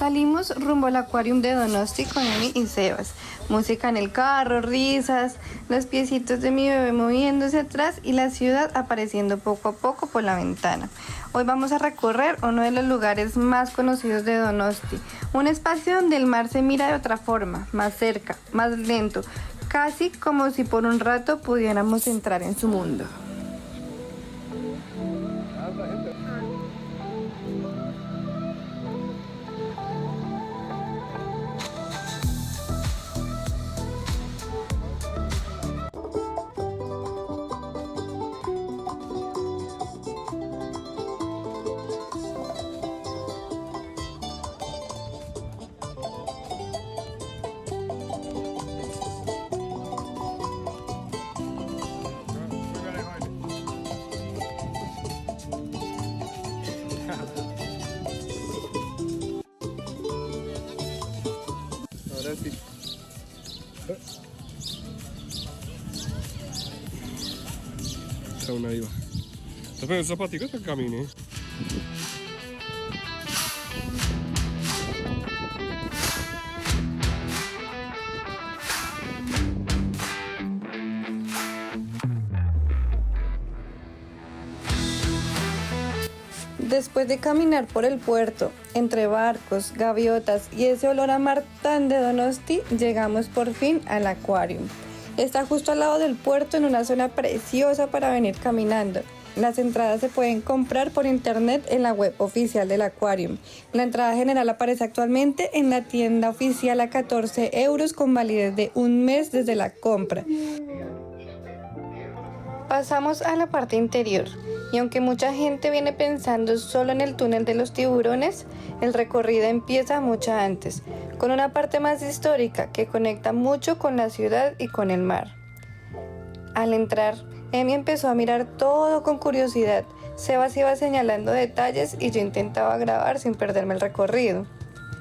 Salimos rumbo al Aquarium de Donosti con Emi y Sebas. Música en el carro, risas, los piecitos de mi bebé moviéndose atrás y la ciudad apareciendo poco a poco por la ventana. Hoy vamos a recorrer uno de los lugares más conocidos de Donosti, un espacio donde el mar se mira de otra forma, más cerca, más lento, casi como si por un rato pudiéramos entrar en su mundo. Ahora sí. Una ahí va. Te pones zapaticos para que camine. Después de caminar por el puerto, entre barcos, gaviotas y ese olor a mar tan de Donosti, llegamos por fin al Aquarium. Está justo al lado del puerto en una zona preciosa para venir caminando. Las entradas se pueden comprar por internet en la web oficial del Aquarium. La entrada general aparece actualmente en la tienda oficial a 14 € con validez de un mes desde la compra. Pasamos a la parte interior y aunque mucha gente viene pensando solo en el túnel de los tiburones, el recorrido empieza mucho antes, con una parte más histórica que conecta mucho con la ciudad y con el mar. Al entrar, Emi empezó a mirar todo con curiosidad. Sebas iba señalando detalles y yo intentaba grabar sin perderme el recorrido.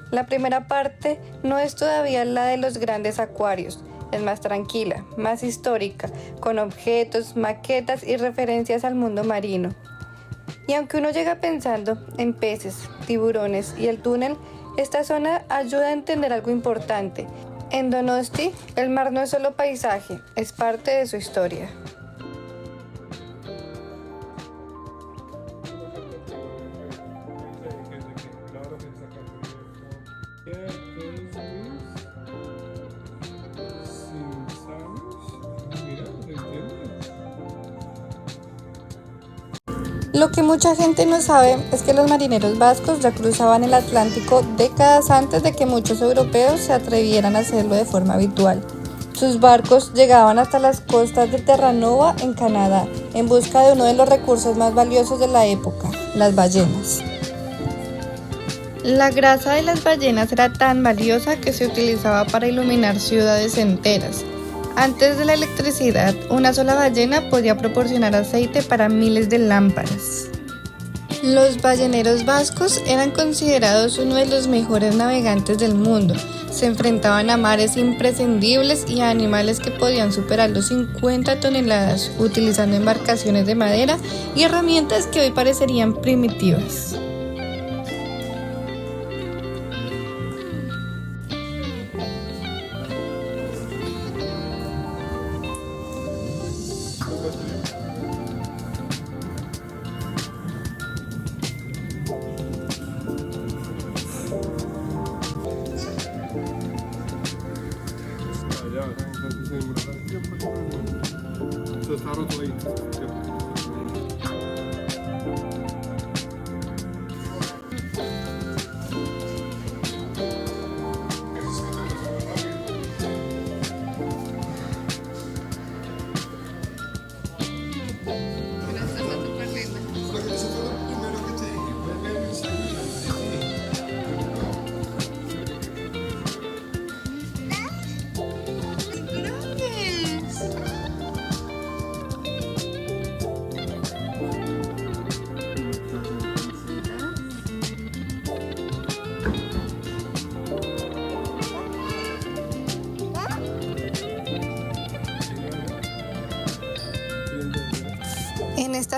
La primera parte no es todavía la de los grandes acuarios. Es más tranquila, más histórica, con objetos, maquetas y referencias al mundo marino. Y aunque uno llega pensando en peces, tiburones y el túnel, esta zona ayuda a entender algo importante. En Donosti, el mar no es solo paisaje, es parte de su historia. Lo que mucha gente no sabe es que los marineros vascos ya cruzaban el Atlántico décadas antes de que muchos europeos se atrevieran a hacerlo de forma habitual. Sus barcos llegaban hasta las costas de Terranova, en Canadá, en busca de uno de los recursos más valiosos de la época, las ballenas. La grasa de las ballenas era tan valiosa que se utilizaba para iluminar ciudades enteras. Antes de la electricidad, una sola ballena podía proporcionar aceite para miles de lámparas. Los balleneros vascos eran considerados uno de los mejores navegantes del mundo. Se enfrentaban a mares imprescindibles y a animales que podían superar los 50 toneladas, utilizando embarcaciones de madera y herramientas que hoy parecerían primitivas. Esto está roto ahí.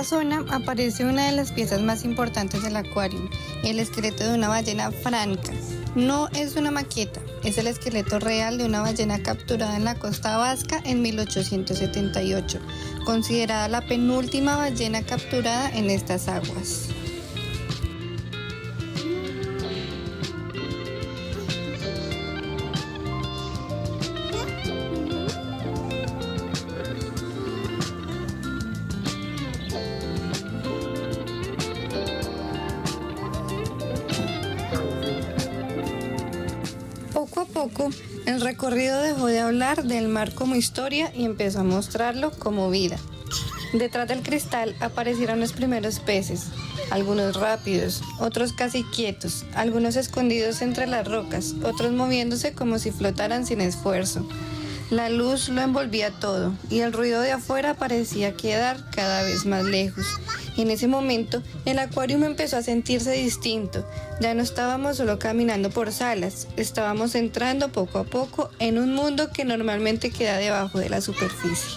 esta zona aparece una de las piezas más importantes del acuario, el esqueleto de una ballena franca. No es una maqueta, es el esqueleto real de una ballena capturada en la costa vasca en 1878, considerada la penúltima ballena capturada en estas aguas. Poco a poco, el recorrido dejó de hablar del mar como historia y empezó a mostrarlo como vida. Detrás del cristal aparecieron los primeros peces, algunos rápidos, otros casi quietos, algunos escondidos entre las rocas, otros moviéndose como si flotaran sin esfuerzo. La luz lo envolvía todo y el ruido de afuera parecía quedar cada vez más lejos. En ese momento, el acuario empezó a sentirse distinto. Ya no estábamos solo caminando por salas, estábamos entrando poco a poco en un mundo que normalmente queda debajo de la superficie.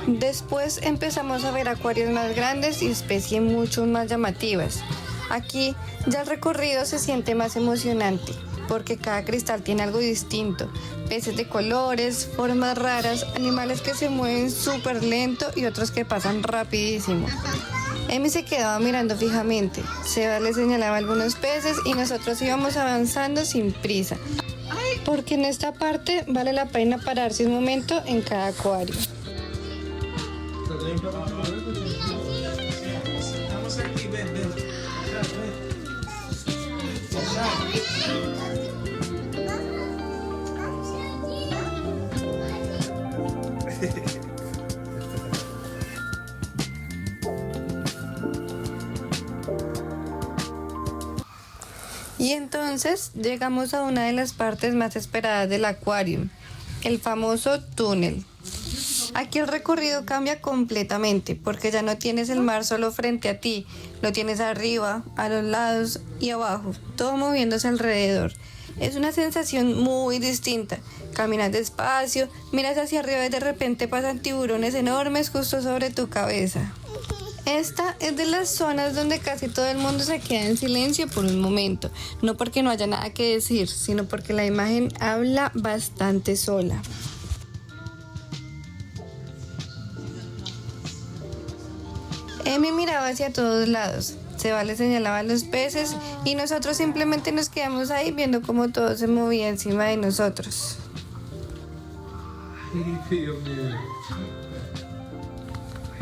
Después empezamos a ver acuarios más grandes y especies mucho más llamativas. Aquí ya el recorrido se siente más emocionante, porque cada cristal tiene algo distinto, peces de colores, formas raras, animales que se mueven súper lento y otros que pasan rapidísimo. Emi se quedaba mirando fijamente, Sebas le señalaba algunos peces y nosotros íbamos avanzando sin prisa, porque en esta parte vale la pena pararse un momento en cada acuario. Y entonces llegamos a una de las partes más esperadas del acuario, el famoso túnel. Aquí el recorrido cambia completamente porque ya no tienes el mar solo frente a ti, lo tienes arriba, a los lados y abajo, todo moviéndose alrededor. Es una sensación muy distinta. Caminas despacio, miras hacia arriba y de repente pasan tiburones enormes justo sobre tu cabeza. Esta es de las zonas donde casi todo el mundo se queda en silencio por un momento, no porque no haya nada que decir, sino porque la imagen habla bastante sola. Emi miraba hacia todos lados, Seba le señalaba a los peces y nosotros simplemente nos quedamos ahí viendo cómo todo se movía encima de nosotros.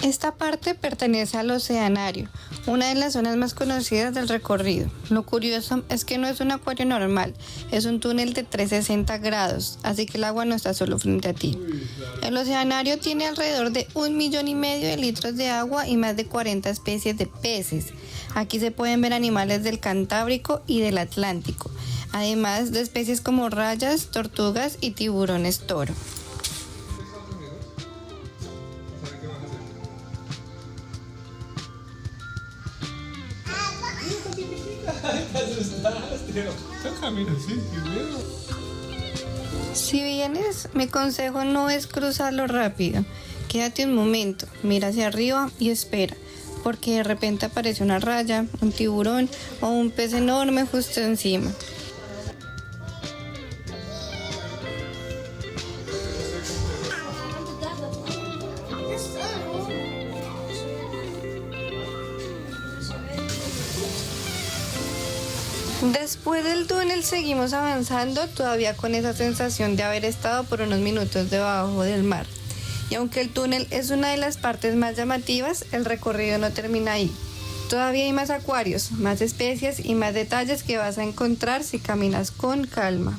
Esta parte pertenece al oceanario, una de las zonas más conocidas del recorrido. Lo curioso es que no es un acuario normal, es un túnel de 360 grados, así que el agua no está solo frente a ti. El oceanario tiene alrededor de 1,5 millones de litros de agua y más de 40 especies de peces. Aquí se pueden ver animales del Cantábrico y del Atlántico, además de especies como rayas, tortugas y tiburones toro. Si vienes, mi consejo no es cruzarlo rápido. Quédate un momento, mira hacia arriba y espera, porque de repente aparece una raya, un tiburón o un pez enorme justo encima. Después del túnel seguimos avanzando, todavía con esa sensación de haber estado por unos minutos debajo del mar. Y aunque el túnel es una de las partes más llamativas, el recorrido no termina ahí. Todavía hay más acuarios, más especies y más detalles que vas a encontrar si caminas con calma.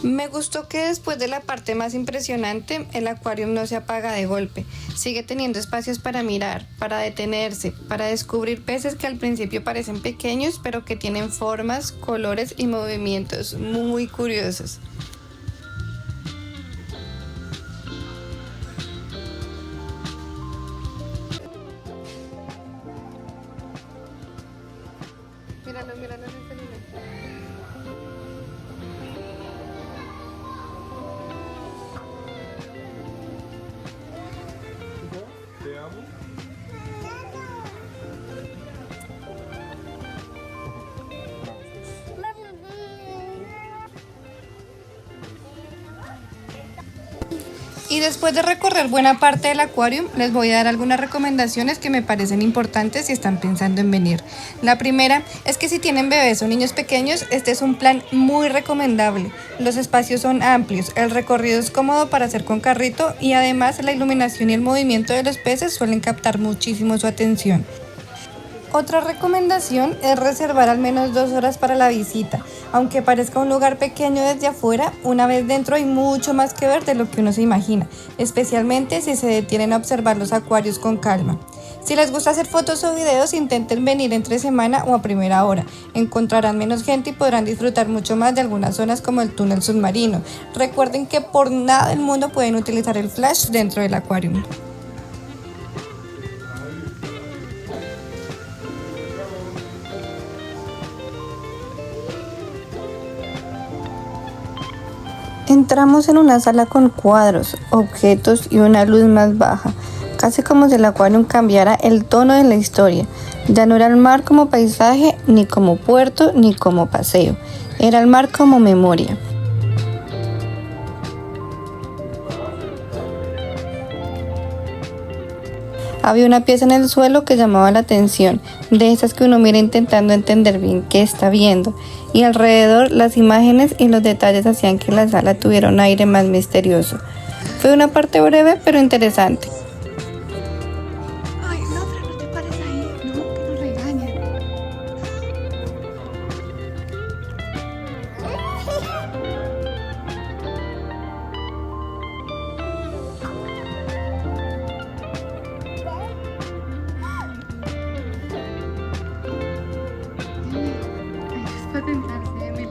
Me gustó que después de la parte más impresionante, el acuario no se apaga de golpe. Sigue teniendo espacios para mirar, para detenerse, para descubrir peces que al principio parecen pequeños, pero que tienen formas, colores y movimientos muy curiosos. Míralo, míralo en el celular. Y después de recorrer buena parte del acuario, les voy a dar algunas recomendaciones que me parecen importantes si están pensando en venir. La primera es que si tienen bebés o niños pequeños, este es un plan muy recomendable. Los espacios son amplios, el recorrido es cómodo para hacer con carrito y además la iluminación y el movimiento de los peces suelen captar muchísimo su atención. Otra recomendación es reservar al menos 2 horas para la visita. Aunque parezca un lugar pequeño desde afuera, una vez dentro hay mucho más que ver de lo que uno se imagina, especialmente si se detienen a observar los acuarios con calma. Si les gusta hacer fotos o videos, intenten venir entre semana o a primera hora. Encontrarán menos gente y podrán disfrutar mucho más de algunas zonas como el túnel submarino. Recuerden que por nada del mundo pueden utilizar el flash dentro del acuario. Entramos en una sala con cuadros, objetos y una luz más baja, casi como si el acuario cambiara el tono de la historia. Ya no era el mar como paisaje, ni como puerto, ni como paseo. Era el mar como memoria. Había una pieza en el suelo que llamaba la atención, de esas que uno mira intentando entender bien qué está viendo, y alrededor las imágenes y los detalles hacían que la sala tuviera un aire más misterioso. Fue una parte breve pero interesante. Ay, no, pero no te pares ahí, no, que nos regañan. Ay, es para tentarse, Emily.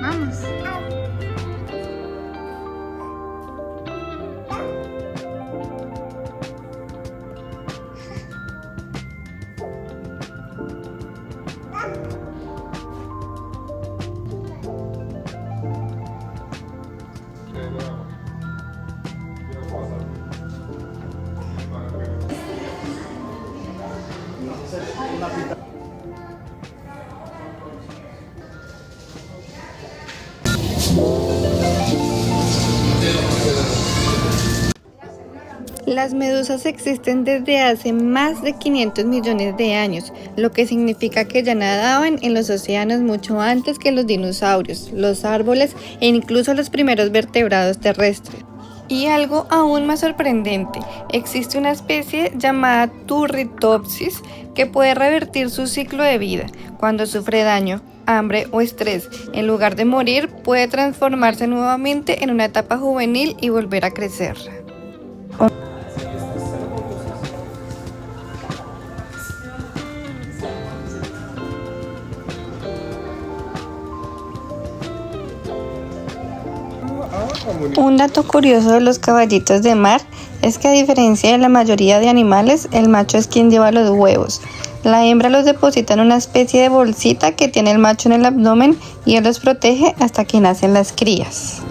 Vamos. Las medusas existen desde hace más de 500 millones de años, lo que significa que ya nadaban en los océanos mucho antes que los dinosaurios, los árboles e incluso los primeros vertebrados terrestres. Y algo aún más sorprendente, existe una especie llamada Turritopsis que puede revertir su ciclo de vida. Cuando sufre daño, hambre o estrés, en lugar de morir, puede transformarse nuevamente en una etapa juvenil y volver a crecer. Un dato curioso de los caballitos de mar es que a diferencia de la mayoría de animales, el macho es quien lleva los huevos. La hembra los deposita en una especie de bolsita que tiene el macho en el abdomen y él los protege hasta que nacen las crías.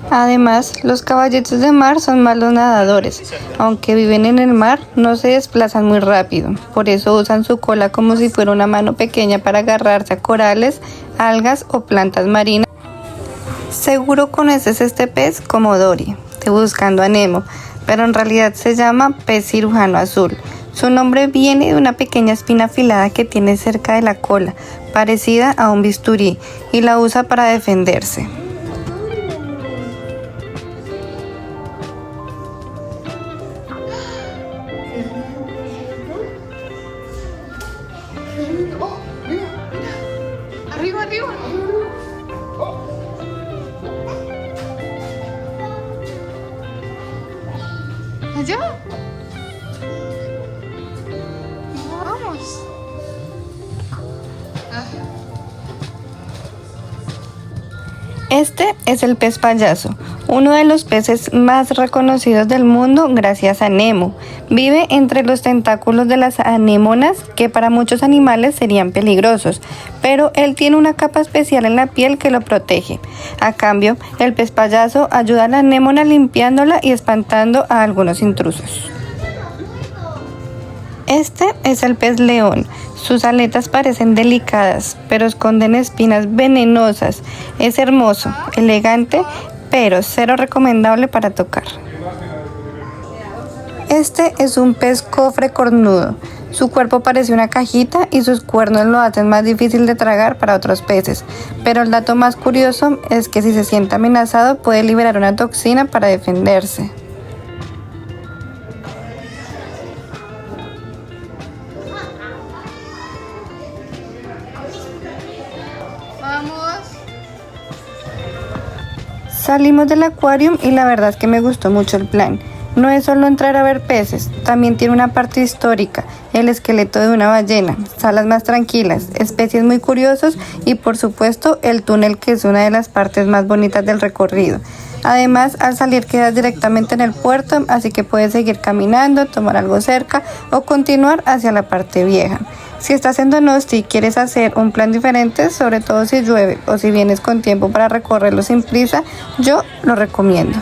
Además, los caballitos de mar son malos nadadores. Aunque viven en el mar, no se desplazan muy rápido. Por eso usan su cola como si fuera una mano pequeña para agarrarse a corales, algas o plantas marinas. Seguro conoces este pez como Dory, de Buscando a Nemo, pero en realidad se llama pez cirujano azul. Su nombre viene de una pequeña espina afilada que tiene cerca de la cola, parecida a un bisturí, y la usa para defenderse. Oh, mira, mira. Arriba, arriba. Allá. Vamos. Este es el pez payaso, uno de los peces más reconocidos del mundo gracias a Nemo. Vive entre los tentáculos de las anémonas, que para muchos animales serían peligrosos, pero él tiene una capa especial en la piel que lo protege. A cambio, el pez payaso ayuda a la anémona limpiándola y espantando a algunos intrusos. Este es el pez león. Sus aletas parecen delicadas, pero esconden espinas venenosas. Es hermoso, elegante, pero cero recomendable para tocar. Este es un pez cofre cornudo. Su cuerpo parece una cajita y sus cuernos lo hacen más difícil de tragar para otros peces. Pero el dato más curioso es que si se siente amenazado puede liberar una toxina para defenderse. Vamos. Salimos del acuario y la verdad es que me gustó mucho el plan. No es solo entrar a ver peces, también tiene una parte histórica, el esqueleto de una ballena, salas más tranquilas, especies muy curiosos y por supuesto el túnel, que es una de las partes más bonitas del recorrido. Además, al salir quedas directamente en el puerto, así que puedes seguir caminando, tomar algo cerca o continuar hacia la parte vieja. Si estás en Donosti y quieres hacer un plan diferente, sobre todo si llueve o si vienes con tiempo para recorrerlo sin prisa, yo lo recomiendo.